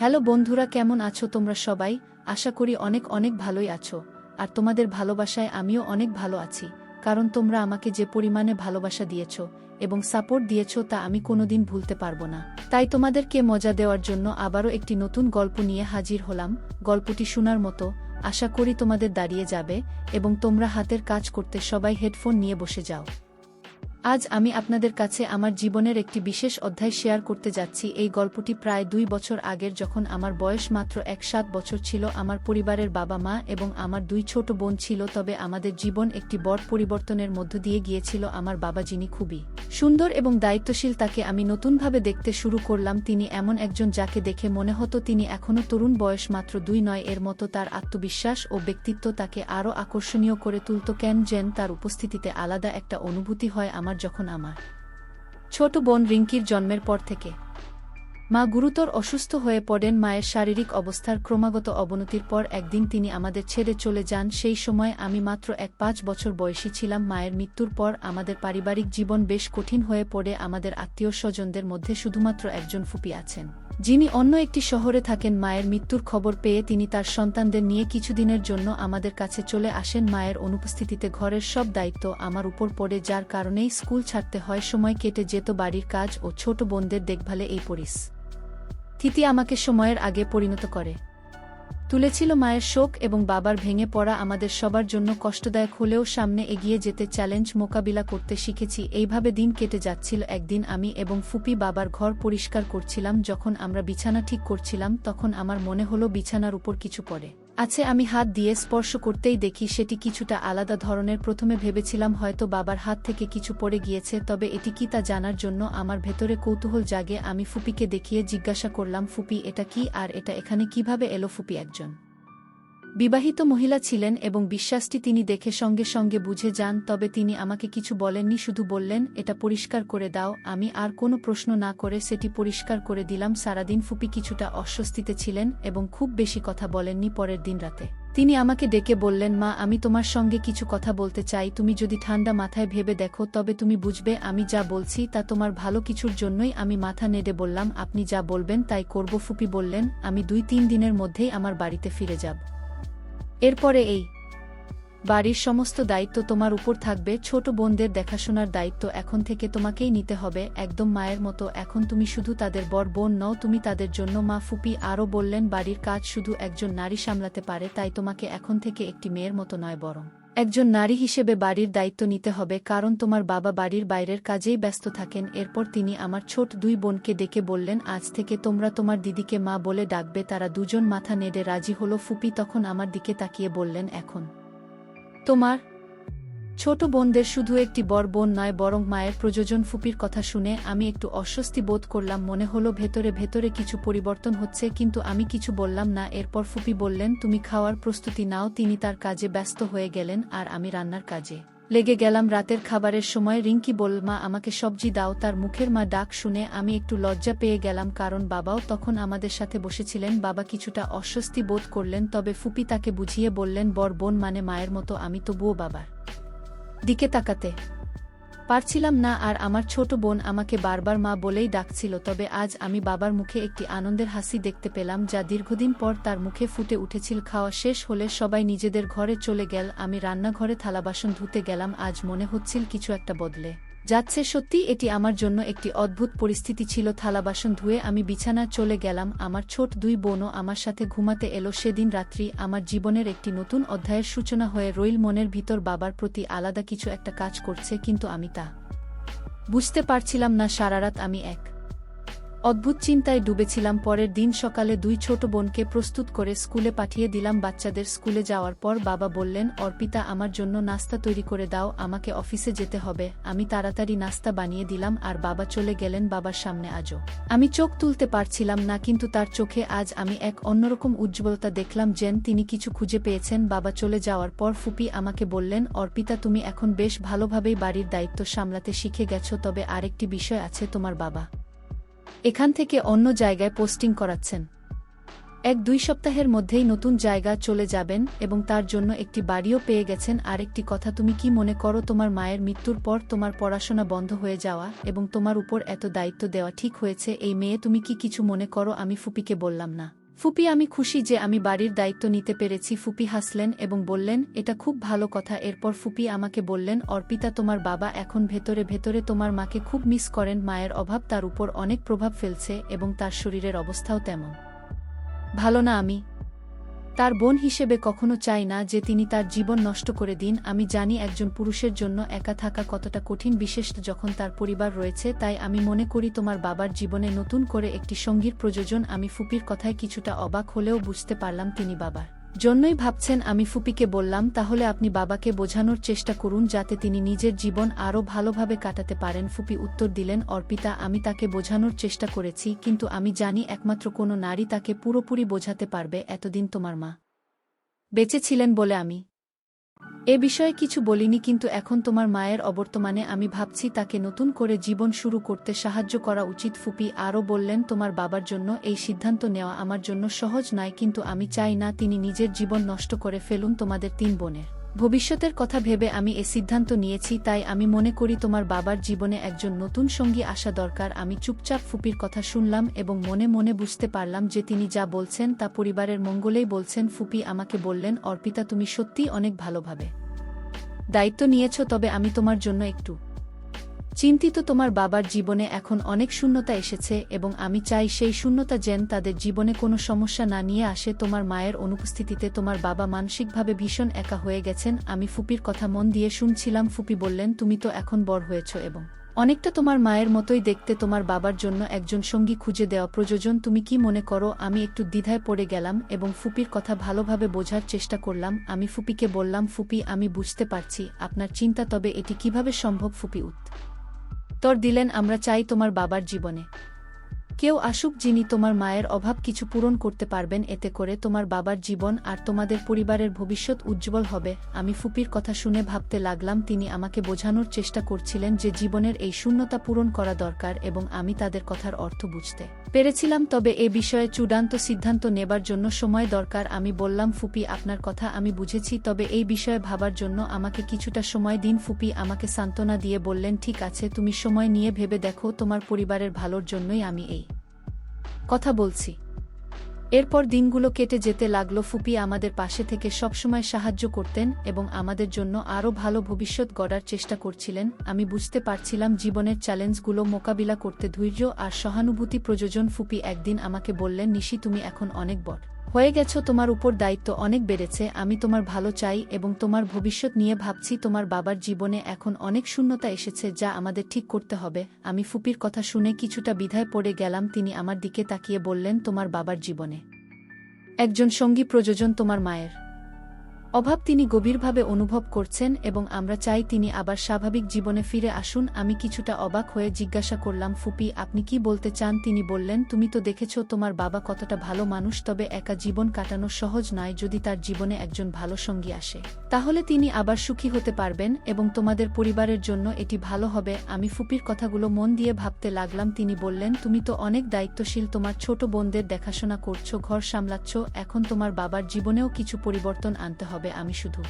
Hello বন্ধুরা, কেমন আছো তোমরা সবাই? আশা করি অনেক অনেক ভালোই আছো। আর তোমাদের ভালোবাসায় আমিও অনেক ভালো আছি, কারণ তোমরা আমাকে যে পরিমাণে ভালোবাসা দিয়েছো এবং সাপোর্ট দিয়েছো তা আমি কোনোদিন ভুলতে পারবো না। তাই তোমাদেরকে মজা দেওয়ার জন্য আবারও একটি নতুন গল্প নিয়ে হাজির হলাম। গল্পটি শোনার মতো, আশা করি তোমাদের দাঁড়িয়ে যাবে এবং তোমরা হাতের কাজ করতে সবাই হেডফোন নিয়ে বসে যাও। আজ আমি আপনাদের কাছে আমার জীবনের একটি বিশেষ অধ্যায় শেয়ার করতে যাচ্ছি। এই গল্পটি প্রায় 2 বছর আগের, যখন আমার বয়স মাত্র 7 বছর ছিল। আমার পরিবারের বাবা মা এবং আমার 2 ছোট বোন ছিল, তবে আমাদের জীবন একটি বড় পরিবর্তনের মধ্য দিয়ে গিয়েছিল। আমার বাবা, যিনি খুবই সুন্দর এবং দায়িত্বশীল, তাকে আমি নতুনভাবে দেখতে শুরু করলাম। তিনি এমন একজন যাকে দেখে মনে হতো তিনি এখনও তরুণ, বয়স মাত্র 2 নয় এর মতো। তার আত্মবিশ্বাস ও ব্যক্তিত্ব তাকে আরও আকর্ষণীয় করে তুলত, কেন যেন তার উপস্থিতিতে আলাদা একটা অনুভূতি হয় আমার যখন আমার ছোট বোন রিঙ্কির জন্মের পর থেকে মা গুরুতর অসুস্থ হয়ে পড়েন। মায়ের শারীরিক অবস্থার ক্রমাগত অবনতির পর একদিন তিনি আমাদের ছেড়ে চলে যান। সেই সময় আমি মাত্র 5 বছর বয়সী ছিলাম। মায়ের মৃত্যুর পর আমাদের পারিবারিক জীবন বেশ কঠিন হয়ে পড়ে। আমাদের আত্মীয় স্বজনদের মধ্যে শুধুমাত্র একজন ফুপি আছেন, যিনি অন্য একটি শহরে থাকেন। মায়ের মৃত্যুর খবর পেয়ে তিনি তার সন্তানদের নিয়ে কিছুদিনের জন্য আমাদের কাছে চলে আসেন। মায়ের অনুপস্থিতিতে ঘরের সব দায়িত্ব আমার উপর পড়ে, যার কারণেই স্কুল ছাড়তে হয়, সময় কেটে যেত বাড়ির কাজ ও ছোট বোনদের দেখভালে। এই পরিস্থিতি আমাকে সময়ের আগে পরিণত করে তুলেছিল। মায়ের শোক এবং বাবার ভেঙে পড়া আমাদের সবার জন্য কষ্টদায়ক হলেও সামনে এগিয়ে যেতে, চ্যালেঞ্জ মোকাবিলা করতে শিখেছি। এইভাবে দিন কেটে যাচ্ছিল। একদিন আমি এবং ফুপি বাবার ঘর পরিষ্কার করছিলাম। যখন আমরা বিছানা ঠিক করছিলাম, তখন আমার মনে হলো বিছানার উপর কিছু পড়ে আছে। আমি হাত দিয়ে স্পর্শ করতেই দেখি সেটি কিছুটা আলাদা ধরনের। প্রথমে ভেবেছিলাম হয়তো বাবার হাত থেকে কিছু পড়ে গিয়েছে, তবে এটি কি তা জানার জন্য আমার ভেতরে কৌতূহল জাগে। আমি ফুপিকে দেখিয়ে জিজ্ঞাসা করলাম, ফুপি, এটা কি আর এটা এখানে কিভাবে এলো? ফুপি একজন বিবাহিত মহিলা ছিলেন এবং বিশ্বাসটি তিনি দেখে সঙ্গে সঙ্গে বুঝে যান, তবে তিনি আমাকে কিছু বলেননি, শুধু বললেন, এটা পরিষ্কার করে দাও। আমি আর কোনো প্রশ্ন না করে সেটি পরিষ্কার করে দিলাম। সারাদিন ফুপি কিছুটা অস্বস্তিতে ছিলেন এবং খুব বেশি কথা বলেননি। পরের দিন রাতে তিনি আমাকে ডেকে বললেন, মা, আমি তোমার সঙ্গে কিছু কথা বলতে চাই। তুমি যদি ঠান্ডা মাথায় ভেবে দেখো তবে তুমি বুঝবে আমি যা বলছি তা তোমার ভালো কিছুর জন্যই। আমি মাথা নেড়ে বললাম, আপনি যা বলবেন তাই করব। ফুপি বললেন, আমি 2-3 দিনের মধ্যেই আমার বাড়িতে ফিরে যাব। এরপরে এই বাড়ির সমস্ত দায়িত্ব তোমার উপর থাকবে। ছোট বোনদের দেখাশোনার দায়িত্ব এখন থেকে তোমাকেই নিতে হবে, একদম মায়ের মতো। এখন তুমি শুধু তাদের বড় বোন নও, তুমি তাদের জন্য মা। ফুপি আরও বললেন, বাড়ির কাজ শুধু একজন নারী সামলাতে পারে, তাই তোমাকে এখন থেকে একটি মেয়ের মতো নয়, বরং একজন নারী হিসেবে বাড়ির দায়িত্ব নিতে হবে, কারণ তোমার বাবা বাড়ির বাইরের কাজেই ব্যস্ত থাকেন। এরপর তিনি আমার ছোট 2 বোনকে ডেকে বললেন, আজ থেকে তোমরা তোমার দিদিকে মা বলে ডাকবে। তারা দুজন মাথা নেড়ে রাজি হলো। ফুপি তখন আমার দিকে তাকিয়ে বললেন, এখন তোমার ছোট বোনদের শুধু একটি বড় বোন নয়, বরং মায়ের প্রয়োজন। ফুপির কথা শুনে আমি একটু অস্বস্তি বোধ করলাম। মনে হলো ভেতরে ভেতরে কিছু পরিবর্তন হচ্ছে, কিন্তু আমি কিছু বললাম না। এরপর ফুপি বললেন, তুমি খাওয়ার প্রস্তুতি নাও। তিনি তার কাজে ব্যস্ত হয়ে গেলেন আর আমি রান্নার কাজে লেগে গেলাম। রাতের খাবারের সময় রিঙ্কি বলল, মা, আমাকে সবজি দাও। তার মুখের মা ডাক শুনে আমি একটু লজ্জা পেয়ে গেলাম, কারণ বাবাও তখন আমাদের সাথে বসেছিলেন। বাবা কিছুটা অস্বস্তি বোধ করলেন, তবে ফুপি তাকে বুঝিয়ে বললেন, বড় বোন মানে মায়ের মতো। আমি তবুও বাবার দিকে তাকাতে পারছিলাম না, আর আমার ছোট বোন আমাকে বারবার মা বলেই ডাকছিল। তবে আজ আমি বাবার মুখে একটি আনন্দের হাসি দেখতে পেলাম, যা দীর্ঘদিন পর তার মুখে ফুটে উঠেছিল। খাওয়া শেষ হলে সবাই নিজেদের ঘরে চলে গেল। আমি রান্নাঘরে থালাবাসন ধুতে গেলাম। আজ মনে হচ্ছিল কিছু একটা বদলে যাচ্ছে। সত্যি এটি আমার জন্য একটি অদ্ভুত পরিস্থিতি ছিল। থালাবাসন ধুয়ে আমি বিছানায় চলে গেলাম। আমার ছোট 2 বোনও আমার সাথে ঘুমাতে এলো। সেদিন রাত্রি আমার জীবনের একটি নতুন অধ্যায়ের সূচনা হয়ে রইল। মনের ভিতর বাবার প্রতি আলাদা কিছু একটা কাজ করছে, কিন্তু আমি তা বুঝতে পারছিলাম না। সারারাত আমি এক অদ্ভুত চিন্তায় ডুবেছিলাম। পরের দিন সকালে 2 ছোট বোনকে প্রস্তুত করে স্কুলে পাঠিয়ে দিলাম। বাচ্চাদের স্কুলে যাওয়ার পর বাবা বললেন, অর্পিতা, আমার জন্য নাস্তা তৈরি করে দাও, আমাকে অফিসে যেতে হবে। আমি তাড়াতাড়ি নাস্তা বানিয়ে দিলাম আর বাবা চলে গেলেন। বাবার সামনে আজও আমি চোখ তুলতে পারছিলাম না, কিন্তু তার চোখে আজ আমি এক অন্যরকম উজ্জ্বলতা দেখলাম, যেন তিনি কিছু খুঁজে পেয়েছেন। বাবা চলে যাওয়ার পর ফুপি আমাকে বললেন, অর্পিতা, তুমি এখন বেশ ভালোভাবেই বাড়ির দায়িত্ব সামলাতে শিখে গেছো, তবে আরেকটি বিষয় আছে, তোমার বাবা এখান থেকে অন্য জায়গায় পোস্টিং করাচ্ছেন। 1-2 সপ্তাহের মধ্যেই নতুন জায়গা চলে যাবেন এবং তার জন্য একটি বাড়িও পেয়ে গেছেন। আর একটি কথা, তুমি কি মনে করো তোমার মায়ের মৃত্যুর পর তোমার পড়াশোনা বন্ধ হয়ে যাওয়া এবং তোমার উপর এত দায়িত্ব দেওয়া ঠিক হয়েছে? এই মেয়ে, তুমি কি কিছু মনে করো? আমি ফুপিকে বললাম, না ফুপি, আমি খুশি যে আমি বাড়ির দায়িত্ব নিতে পেরেছি। ফুপি হাসলেন এবং বললেন, এটা খুব ভালো কথা। এরপর ফুপি আমাকে বললেন, অর্পিতা, তোমার বাবা এখন ভেতরে ভেতরে তোমার মাকে খুব মিস করেন। মায়ের অভাব তার উপর অনেক প্রভাব ফেলছে এবং তার শরীরের অবস্থাও তেমন ভালো না। আমি তার বোন হিসেবে কখনো চাই না যে তিনি তার জীবন নষ্ট করে দিন। আমি জানি একজন পুরুষের জন্য একা থাকা কতটা কঠিন, বিশেষ যখন তার পরিবার রয়েছে। তাই আমি মনে করি তোমার বাবার জীবনে নতুন করে একটি সঙ্গীর প্রয়োজন। আমি ফুপির কথায় কিছুটা অবাক হলেও বুঝতে পারলাম তিনি বাবার জন্যই ভাবছেন। আমি ফুপিকে বললাম, তাহলে আপনি বাবাকে বোঝানোর চেষ্টা করুন যাতে তিনি নিজের জীবন আরও ভালোভাবে কাটাতে পারেন। ফুপি উত্তর দিলেন, অর্পিতা, আমি তাকে বোঝানোর চেষ্টা করেছি, কিন্তু আমি জানি একমাত্র কোনো নারী তাকে পুরোপুরি বোঝাতে পারবে। এতদিন তোমার মা বেঁচে ছিলেন বলে আমি এ বিষয়ে কিছু বলিনি, কিন্তু এখন তোমার মায়ের অবর্তমানে আমি ভাবছি তাকে নতুন করে জীবন শুরু করতে সাহায্য করা উচিত। ফুপি আরও বললেন, তোমার বাবার জন্য এই সিদ্ধান্ত নেওয়া আমার জন্য সহজ নয়, কিন্তু আমি চাই না তিনি নিজের জীবন নষ্ট করে ফেলুন। তোমাদের 3 বোনের ভবিষ্যতের কথা ভেবে আমি এ সিদ্ধান্ত নিয়েছি। তাই আমি মনে করি তোমার বাবার জীবনে একজন নতুন সঙ্গী আসা দরকার। আমি চুপচাপ ফুপির কথা শুনলাম এবং মনে মনে বুঝতে পারলাম যে তিনি যা বলছেন তা পরিবারের মঙ্গলেই বলছেন। ফুপি আমাকে বললেন, অর্পিতা, তুমি সত্যিই অনেক ভালোভাবে দায়িত্ব নিয়েছ, তবে আমি তোমার জন্য একটু চিন্তিত। তোমার বাবার জীবনে এখন অনেক শূন্যতা এসেছে এবং আমি চাই সেই শূন্যতা যেন তাদের জীবনে কোনো সমস্যা না নিয়ে আসে। তোমার মায়ের অনুপস্থিতিতে তোমার বাবা মানসিকভাবে ভীষণ একা হয়ে গেছেন। আমি ফুপির কথা মন দিয়ে শুনছিলাম। ফুপি বললেন, তুমি তো এখন বড় হয়েছ এবং অনেকটা তোমার মায়ের মতোই দেখতে। তোমার বাবার জন্য একজন সঙ্গী খুঁজে দেওয়া প্রয়োজন। তুমি কি মনে করো? আমি একটু দ্বিধায় পড়ে গেলাম এবং ফুপির কথা ভালোভাবে বোঝার চেষ্টা করলাম। আমি ফুপিকে বললাম, ফুপি, আমি বুঝতে পারছি আপনার চিন্তা, তবে এটি কিভাবে সম্ভব? ফুপি উত্তর দিলেন, আমরা চাই তোমার বাবার জীবনে কেউ আসুক যিনি তোমার মায়ের অভাব কিছু পূরণ করতে পারবেন। এতে করে তোমার বাবার জীবন আর তোমাদের পরিবারের ভবিষ্যৎ উজ্জ্বল হবে। আমি ফুপির কথা শুনে ভাবতে লাগলাম, তিনি আমাকে বোঝানোর চেষ্টা করছিলেন যে জীবনের এই শূন্যতা পূরণ করা দরকার এবং আমি তাদের কথার অর্থ বুঝতে পেরেছিলাম। তবে এ বিষয়ে চূড়ান্ত সিদ্ধান্ত নেবার জন্য সময় দরকার। আমি বললাম, ফুপি, আপনার কথা আমি বুঝেছি, তবে এই বিষয়ে ভাবার জন্য আমাকে কিছুটা সময় দিন। ফুপি আমাকে সান্ত্বনা দিয়ে বললেন, ঠিক আছে, তুমি সময় নিয়ে ভেবে দেখো, তোমার পরিবারের ভালোর জন্যই আমি এই কথা বলছি। এরপর দিনগুলো কেটে যেতে লাগলো। ফুপি আমাদের পাশে থেকে সবসময় সাহায্য করতেন এবং আমাদের জন্য আরও ভালো ভবিষ্যৎ গড়ার চেষ্টা করছিলেন। আমি বুঝতে পারছিলাম জীবনের চ্যালেঞ্জগুলো মোকাবিলা করতে ধৈর্য আর সহানুভূতি প্রয়োজন। ফুপি একদিন আমাকে বললেন, নিশি, তুমি এখন অনেক বড় হয়ে গেছো, তোমার উপর দায়িত্ব অনেক বেড়েছে। আমি তোমার ভালো চাই এবং তোমার ভবিষ্যৎ নিয়ে ভাবছি। তোমার বাবার জীবনে এখন অনেক শূন্যতা এসেছে যা আমাদের ঠিক করতে হবে। আমি ফুপির কথা শুনে কিছুটা দ্বিধায় পড়ে গেলাম। তিনি আমার দিকে তাকিয়ে বললেন, তোমার বাবার জীবনে একজন সঙ্গী প্রয়োজন। তোমার মায়ের অভাব তিনি গভীরভাবে অনুভব করছেন এবং আমরা চাই তিনি আবার স্বাভাবিক জীবনে ফিরে আসুন। আমি কিছুটা অবাক হয়ে জিজ্ঞাসা করলাম, ফুপি, আপনি কি বলতে চান? তিনি বললেন, তুমি তো দেখেছ তোমার বাবা কতটা ভালো মানুষ, তবে একা জীবন কাটানো সহজ নয়। যদি তার জীবনে একজন ভালো সঙ্গী আসে তাহলে তিনি আবার সুখী হতে পারবেন এবং তোমাদের পরিবারের জন্য এটি ভালো হবে। আমি ফুপির কথাগুলো মন দিয়ে ভাবতে লাগলাম। তিনি বললেন, তুমি তো অনেক দায়িত্বশীল, তোমার ছোট বোনদের দেখাশোনা করছো, ঘর সামলাচ্ছ, এখন তোমার বাবার জীবনেও কিছু পরিবর্তন আনতে হবে। আমি শুধু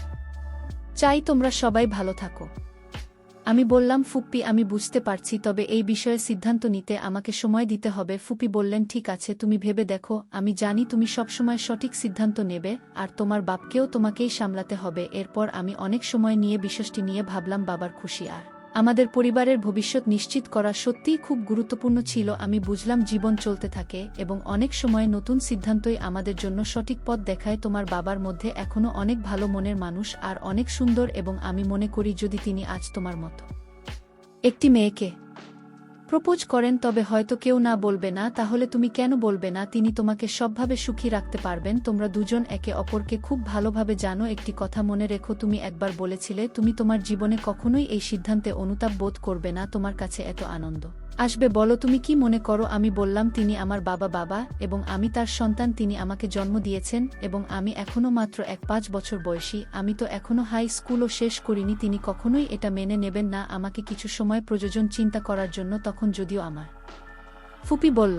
চাই তোমরা সবাই ভালো থাকো। আমি বললাম, ফুপ্পি, আমি বুঝতে পারছি, তবে এই বিষয়ে সিদ্ধান্ত নিতে আমাকে সময় দিতে হবে। ফুপি বললেন, ঠিক আছে, তুমি ভেবে দেখো, আমি জানি তুমি সবসময় সঠিক সিদ্ধান্ত নেবে আর তোমার বাপকেও তোমাকেই সামলাতে হবে। এরপর আমি অনেক সময় নিয়ে বিষয়টি নিয়ে ভাবলাম। বাবার খুশি আর আমাদের পরিবারের ভবিষ্যৎ নিশ্চিত করা সত্যিই খুব গুরুত্বপূর্ণ ছিল। আমি বুঝলাম জীবন চলতে থাকে এবং অনেক সময় নতুন সিদ্ধান্তই আমাদের জন্য সঠিক পথ দেখায়। তোমার বাবার মধ্যে এখনও অনেক ভালো মনের মানুষ আর অনেক সুন্দর এবং আমি মনে করি যদি তিনি আজ তোমার মতো একটি মেয়েকে প্রপোজ করেন তবে হয়তো কেউ না বলবে না। তাহলে তুমি কেন বলবে না? তিনি তোমাকে সবভাবে সুখী রাখতে পারবেন। তোমরা দুজন একে অপরকে খুব ভালোভাবে জানো। একটি কথা মনে রেখো, তুমি একবার বলেছিলে তুমি তোমার জীবনে কখনোই এই সিদ্ধান্তে অনুতাপ বোধ করবে না। তোমার কাছে এত আনন্দ আসবে, বলো তুমি কি মনে করো? আমি বললাম, তিনি আমার বাবা এবং আমি তার সন্তান। তিনি আমাকে জন্ম দিয়েছেন এবং আমি এখনও মাত্র 5 বছর বয়সী। আমি তো এখনও হাই স্কুলও শেষ করিনি। তিনি কখনোই এটা মেনে নেবেন না। আমাকে কিছু সময় প্রয়োজন চিন্তা করার জন্য। তখন যদিও আমার ফুপি বলল,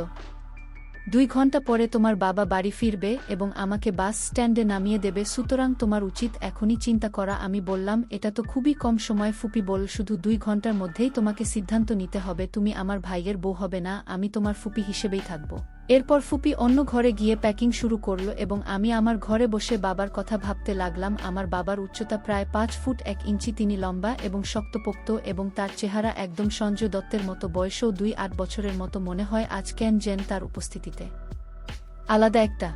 2 ঘন্টা পরে তোমার বাবা বাড়ি ফিরবে এবং আমাকে বাস স্ট্যান্ডে নামিয়ে দেবে, সুতরাং তোমার উচিত এখনই চিন্তা করা। আমি বললাম, এটা তো খুবই কম সময়। ফুপি বল, শুধু 2 ঘন্টার মধ্যেই তোমাকে সিদ্ধান্ত নিতে হবে। তুমি আমার ভাইয়ের বউ হবে না, আমি তোমার ফুপি হিসেবেই থাকব। এরপর ফুপি অন্য ঘরে গিয়ে প্যাকিং শুরু করল এবং আমি আমার ঘরে বসে বাবার কথা ভাবতে লাগলাম। আমার বাবার উচ্চতা প্রায় 5 ফুট 1 ইঞ্চি, তিনি লম্বা এবং শক্তপোক্ত এবং তার চেহারা একদম সঞ্জয় দত্তের মতো। বয়সও 2-8 বছরের মতো মনে হয় আজ কেন যেন তার উপস্থিতিতে আলাদা একটা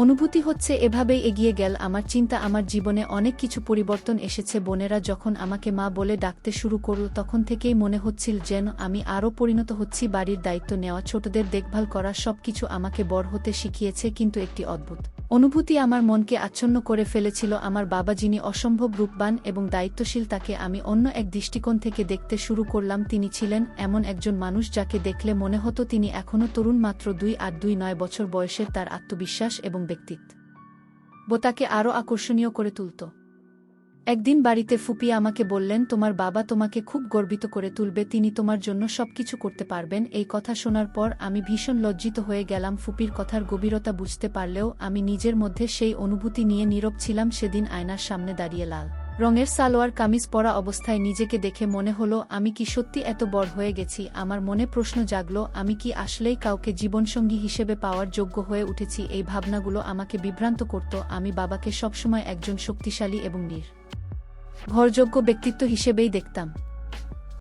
অনুভূতি হচ্ছে। এভাবেই এগিয়ে গেল আমার চিন্তা। আমার জীবনে অনেক কিছু পরিবর্তন এসেছে। বোনেরা যখন আমাকে মা বলে ডাকতে শুরু করল তখন থেকেই মনে হচ্ছিল যেন আমি আরও পরিণত হচ্ছি। বাড়ির দায়িত্ব নেওয়া, ছোটদের দেখভাল করা, সবকিছু আমাকে বড় হতে শিখিয়েছে। কিন্তু একটি অদ্ভুত অনুভূতি আমার মনকে আচ্ছন্ন করে ফেলেছিল। আমার বাবা, যিনি অসম্ভব রূপবান এবং দায়িত্বশীল, তাকে আমি অন্য এক দৃষ্টিকোণ থেকে দেখতে শুরু করলাম। তিনি ছিলেন এমন একজন মানুষ যাকে দেখলে মনে হতো তিনি এখনও তরুণ, মাত্র 2-9 বছর বয়সের। তার আত্মবিশ্বাস এবং ব্যক্তিত্ব তাকে আরও আকর্ষণীয় করে তুলত। একদিন বাড়িতে ফুপি আমাকে বললেন, তোমার বাবা তোমাকে খুব গর্বিত করে তুলবে, তিনি তোমার জন্য সবকিছু করতে পারবেন। এই কথা শোনার পর আমি ভীষণ লজ্জিত হয়ে গেলাম। ফুপির কথার গভীরতা বুঝতে পারলেও আমি নিজের মধ্যে সেই অনুভূতি নিয়ে নীরব ছিলাম। সেদিন আয়নার সামনে দাঁড়িয়ে লাল রঙের সালোয়ার কামিজ পরা অবস্থায় নিজেকে দেখে মনে হলো, আমি কি সত্যি এত বড় হয়ে গেছি? আমার মনে প্রশ্ন জাগলো, আমি কি আসলেই কাউকে জীবনসঙ্গী হিসেবে পাওয়ার যোগ্য হয়ে উঠেছি? এই ভাবনাগুলো আমাকে বিভ্রান্ত করত। আমি বাবাকে সবসময় একজন শক্তিশালী এবং নির্ভরযোগ্য ব্যক্তিত্ব হিসেবেই দেখতাম।